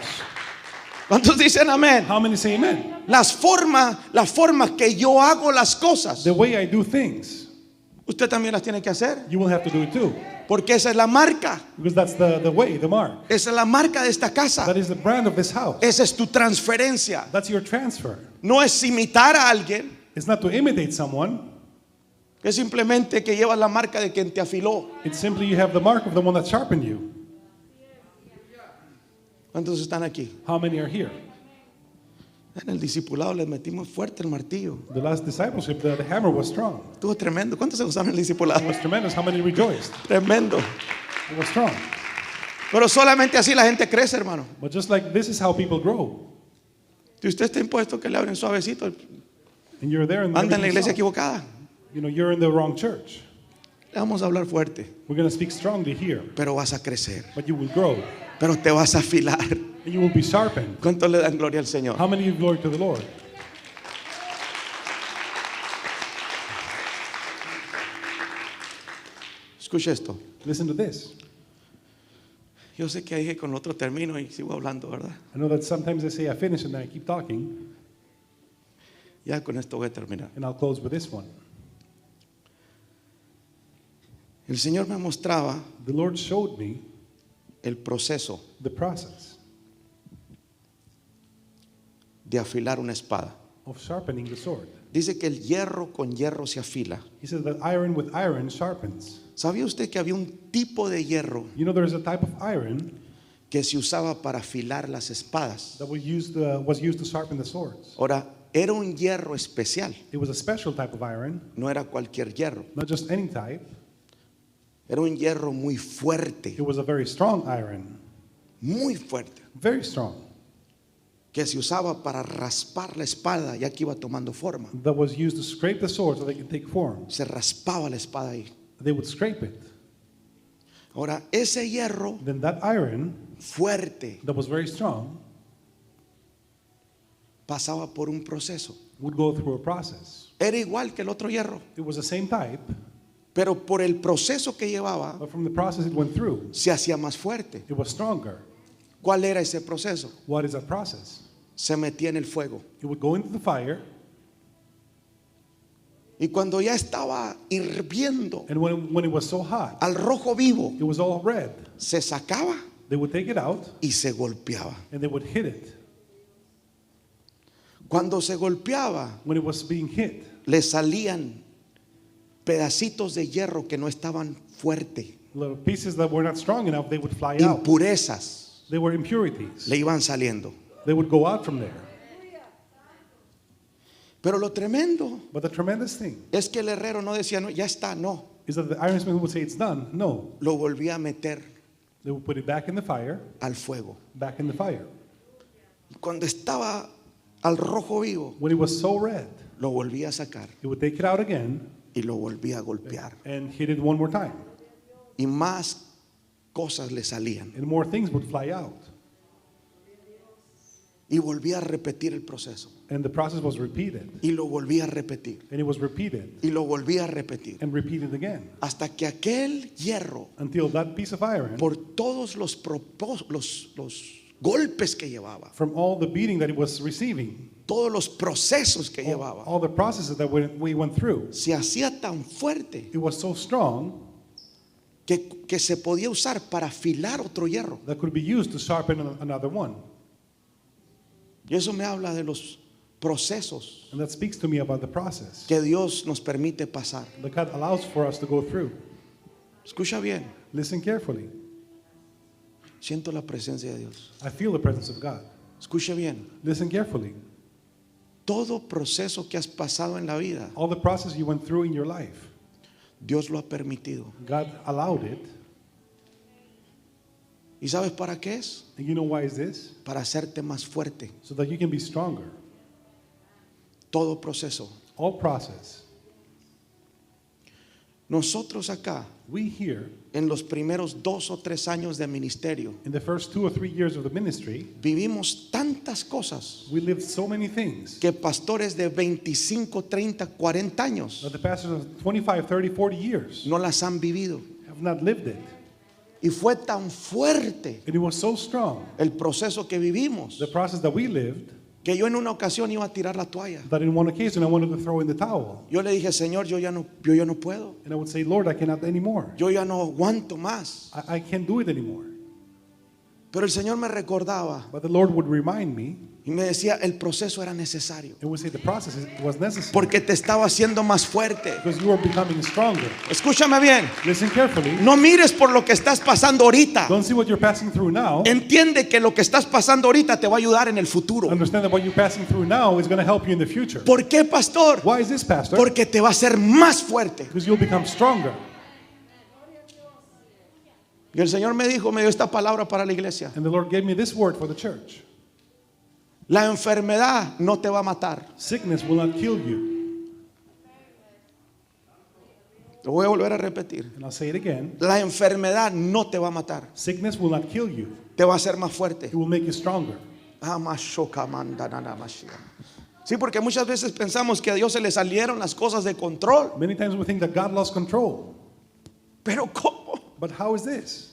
¿Cuántos dicen amén? How many say amen? La forma que yo hago las cosas, The way I do things, usted también las tiene que hacer. you will have to do it too. Porque esa es la marca. Because that's the way, the mark. Esa es la marca de esta casa. That is the brand of this house. Esa es tu transferencia. That's your transfer. No es imitar a alguien, It's not to imitate someone. es simplemente que llevas la marca de quien te afiló. It's simply you have the mark of the one that sharpened you. ¿Cuántos están aquí? How many are here? En el discipulado les metimos fuerte el martillo. The last discipleship, the hammer was strong. Estuvo tremendo. ¿Cuántos se usaron el It discipulado? was tremendous. How many rejoiced? Tremendo. It was strong. Pero solamente así la gente crece, hermano. But just like this is how people grow. Si usted está impuesto que le abren suavecito, And you're there and anda en la everything's iglesia soft. equivocada. You know, you're in the wrong church. Le vamos a hablar fuerte, We're going to speak strongly here, pero vas a crecer, but you will grow pero te vas a afilar. and you will be sharpened. ¿Cuánto le dan gloria al Señor? How many give glory to the Lord? Escucha esto. Listen to this. Yo sé que dije con otro término y sigo hablando, ¿verdad? I know that sometimes I say I finish and then I keep talking, Ya con esto voy a terminar. and I'll close with this one. El Señor me mostraba The Lord showed me el proceso the process de afilar una espada. of sharpening the sword. Dice que el hierro con hierro se afila. He said that iron with iron sharpens. ¿Sabía usted que había un tipo de hierro You know, there's a type of iron que se usaba para afilar las espadas? that was used to sharpen the swords. Ahora, era un hierro especial, It was a special type of iron, no era cualquier hierro. not just any type. Era un hierro muy fuerte, It was a very strong iron, muy fuerte, very strong, que se usaba para raspar la espada ya que iba tomando forma. that was used to scrape the sword so they could take form. Se raspaba la espada ahí. They would scrape it. Ahora, ese hierro Then that iron fuerte that was very strong pasaba por un proceso. would go through a process. Era igual que el otro hierro, It was the same type, pero por el proceso que llevaba but from the process it went through, se hacía más fuerte. it was stronger. ¿Cuál era ese proceso? What is that process? Se metía en el fuego. It would go into the fire, Y cuando ya estaba hirviendo and when it was so hot, al rojo vivo, it was all red. se sacaba They would take it out y se golpeaba. and they would hit it. Cuando se golpeaba, When it was being hit, le salían pedacitos de hierro que no estaban fuertes, little pieces that were not strong enough, they would fly out. impurezas, They were impurities. le iban saliendo. They would go out from there. Pero lo tremendo But the tremendous thing es que el herrero no decía, no, ya está, no. is that the ironsmith would say it's done. No, Lo volvía a meter they would put it back in the fire, al fuego. back in the fire. Cuando estaba al rojo vivo, When it was so red, lo volvía a sacar he would take it out again y lo volvía a golpear. and hit it one more time. Y más cosas le salían. And more things would fly out. Y volvía a repetir el proceso. And the process was repeated. Y lo volvía a repetir. And it was repeated Y lo volvía a repetir. and repeated again. Hasta que aquel hierro, Until that piece of iron, por todos los golpes que llevaba, from all the beating that it was receiving, todos los procesos que all, llevaba, all the processes that we went through, se hacía tan fuerte it was so strong que se podía usar para afilar otro hierro. that could be used to sharpen another one. Y eso me habla de los procesos And that speaks to me about the process que Dios nos permite pasar. that God allows for us to go through. Escucha bien, Listen carefully. siento la presencia de Dios. I feel the presence of God. Escucha bien, Listen carefully. todo proceso que has pasado en la vida, All the process you went through in your life, Dios lo ha permitido. God allowed it. ¿Y sabes para qué es? And you know why is this? Para hacerte más fuerte. So that you can be stronger. Todo proceso. All process. Nosotros acá, We here, en los primeros 2 o 3 años de ministerio, in the first 2 or 3 years of the ministry, vivimos tantas cosas we lived so many things que pastores de 25, 30, 40 años that the pastors of 25, 30, 40 years no las han vivido. have not lived it. Y fue tan fuerte And it was so strong, el proceso que vivimos, the process that we lived, que yo en una ocasión iba a tirar la toalla. that in one occasion I wanted to throw in the towel. Yo le dije, Señor, yo ya no puedo. And I would say, Lord, I cannot anymore. Yo ya no aguanto más. I can't do it anymore. Pero el Señor me recordaba But the Lord would remind me Y me decía, el proceso era necesario. It would say the process was necessary Porque te estaba haciendo más fuerte. because you were becoming stronger. Escúchame bien. Listen carefully. No mires por lo que estás pasando ahorita. Don't see what you're passing through now. Entiende que lo que estás pasando ahorita te va a ayudar en el futuro. Understand that what you're passing through now is going to help you in the future. ¿Por qué, pastor? Why is this, Pastor? Porque te va a hacer más fuerte. Because you'll become stronger. Y el Señor me dio esta palabra para la iglesia. And the Lord gave me this word for the church. La enfermedad no te va a matar. Sickness will not kill you. Lo voy a volver a repetir. And I'll say it again. La enfermedad no te va a matar. Sickness will not kill you. Te va a hacer más fuerte. It will make you stronger. Sí, porque muchas veces pensamos que a Dios se le salieron las cosas de control. Many times we think that God lost control. Pero ¿cómo? But how is this?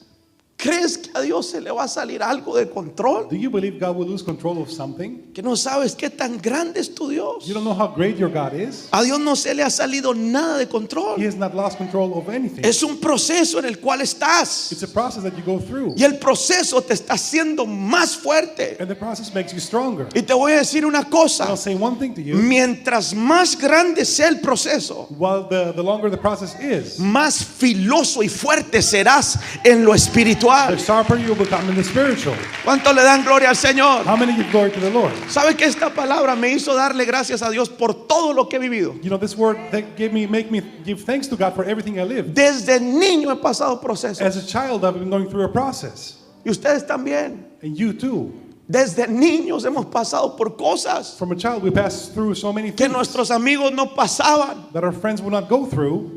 ¿Crees que a Dios se le va a salir algo de control? Do you believe God will lose control of something? Que no sabes qué tan grande es tu Dios. You don't know how great your God is. A Dios no se le ha salido nada de He control. has not lost control of anything. Es un proceso en el cual estás. It's a process that you go through. Y el proceso te está haciendo más fuerte. And the process makes you stronger. Y te voy a decir una And I'll cosa. say one thing to you. Mientras más grande sea el proceso, While the longer the process is, más filoso y fuerte serás en lo espiritual. the sharper you will become in the spiritual. ¿Cuánto le dan gloria al Señor? How many give glory to the Lord? ¿Sabe que esta palabra me hizo darle gracias a Dios por todo lo que he vivido? You know, this word that make me give thanks to God for everything I lived. Desde niño he pasado procesos. As a child, I've been going through a process. Y ustedes también. And you too. Desde niños hemos pasado por cosas From a child, we pass through so many que things nuestros amigos no pasaban. that our friends will not go through.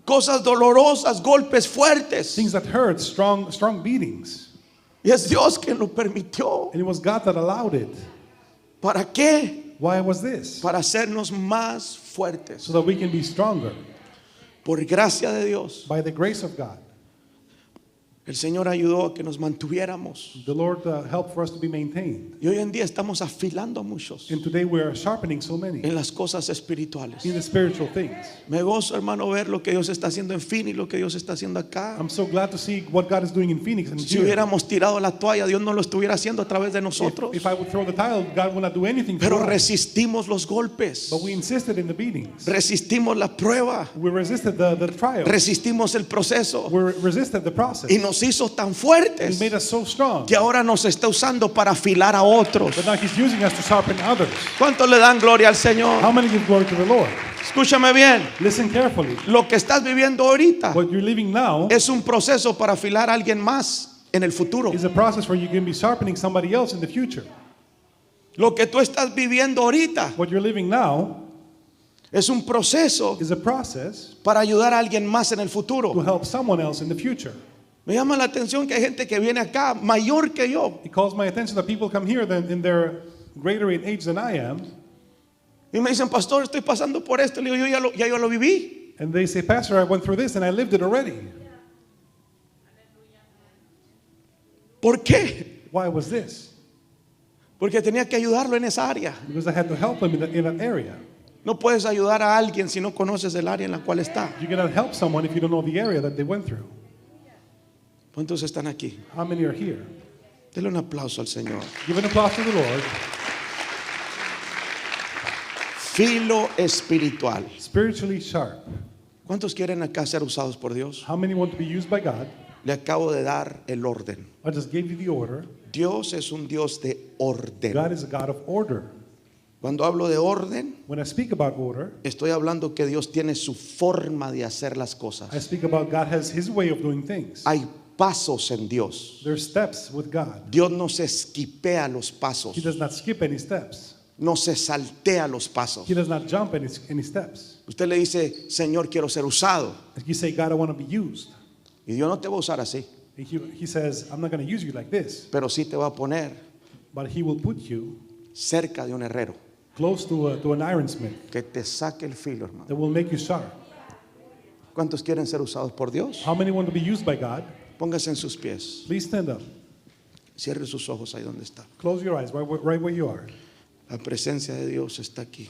Cosas dolorosas, golpes fuertes. Things that hurt, strong beatings. Y es Dios quien lo permitió. And it was God that allowed it. ¿Para qué? Why was this? Para hacernos más fuertes. So that we can be stronger. Por gracia de Dios, By the grace of God. el Señor ayudó a que nos mantuviéramos. The Lord helped for us to be maintained. Y hoy en día estamos afilando a muchos And today we are sharpening so many en las cosas espirituales. in the spiritual things. Me gozo, hermano, ver lo que Dios está haciendo en Phoenix, lo que Dios está haciendo acá. I'm so glad to see what God is doing in Phoenix and Si here. hubiéramos tirado la toalla, Dios no lo estuviera haciendo a través de nosotros. If I would throw the tile, God will not do anything Pero for us. resistimos los golpes, But we insisted in the beatings. resistimos la prueba, We resisted the trial. resistimos el proceso We resisted the process. y nos hizo tan It fuertes made us so strong. que ahora nos está usando para afilar a otros. But now He's using us to sharpen others. ¿Cuánto le dan gloria al Señor? How many give glory to the Lord? Escúchame bien, Listen carefully. lo que estás viviendo ahorita What you're living now es un proceso para afilar a alguien más en el futuro. is a process where you can be sharpening somebody else in the future. Lo que tú estás viviendo ahorita What you're living now es un proceso is a process para ayudar a alguien más en el to futuro. help someone else in the future. Me llama la atención que hay gente que viene acá mayor que yo It calls my attention that people come here then in their greater in age than I am, y me dicen, pastor, estoy pasando por esto. Le digo, yo lo viví. and they say, Pastor, I went through this and I lived it already. ¿Por qué? Why was this? Porque tenía que ayudarlo en esa área. Because I had to help him in that area. No puedes ayudar a alguien si no conoces el área en la cual está. You cannot help someone if you don't know the area that they went through. ¿Cuántos están aquí? How many are here? Dele un aplauso al Señor. Give an applause to the Lord. Filo espiritual. Spiritually sharp. ¿Cuántos quieren acá ser usados por Dios? How many want to be used by God? Le acabo de dar el orden. I just gave you the order. Dios es un Dios de orden. God is a God of order. Cuando hablo de orden, When I speak about order, estoy hablando que Dios tiene su forma de hacer las cosas. I speak about God has His way of doing things. Hay pasos en Dios. There's steps with God. Dios no se esquipea los pasos, He does not skip any steps. no se saltea los pasos. He does not jump any steps. Usted le dice, Señor, quiero ser usado. You say, God, I want to be used. Y Dios no te va a usar así, He says, I'm not going to use you like this, pero sí te va a poner but He will put you cerca de un herrero close to an ironsmith que te saque el filo, hermano. that will make you sharp. ¿Cuántos quieren ser usados por Dios? How many want to be used by God? Póngase en sus pies. Please stand up. Cierre sus ojos ahí donde está. Close your eyes right where you are. La presencia de Dios está aquí.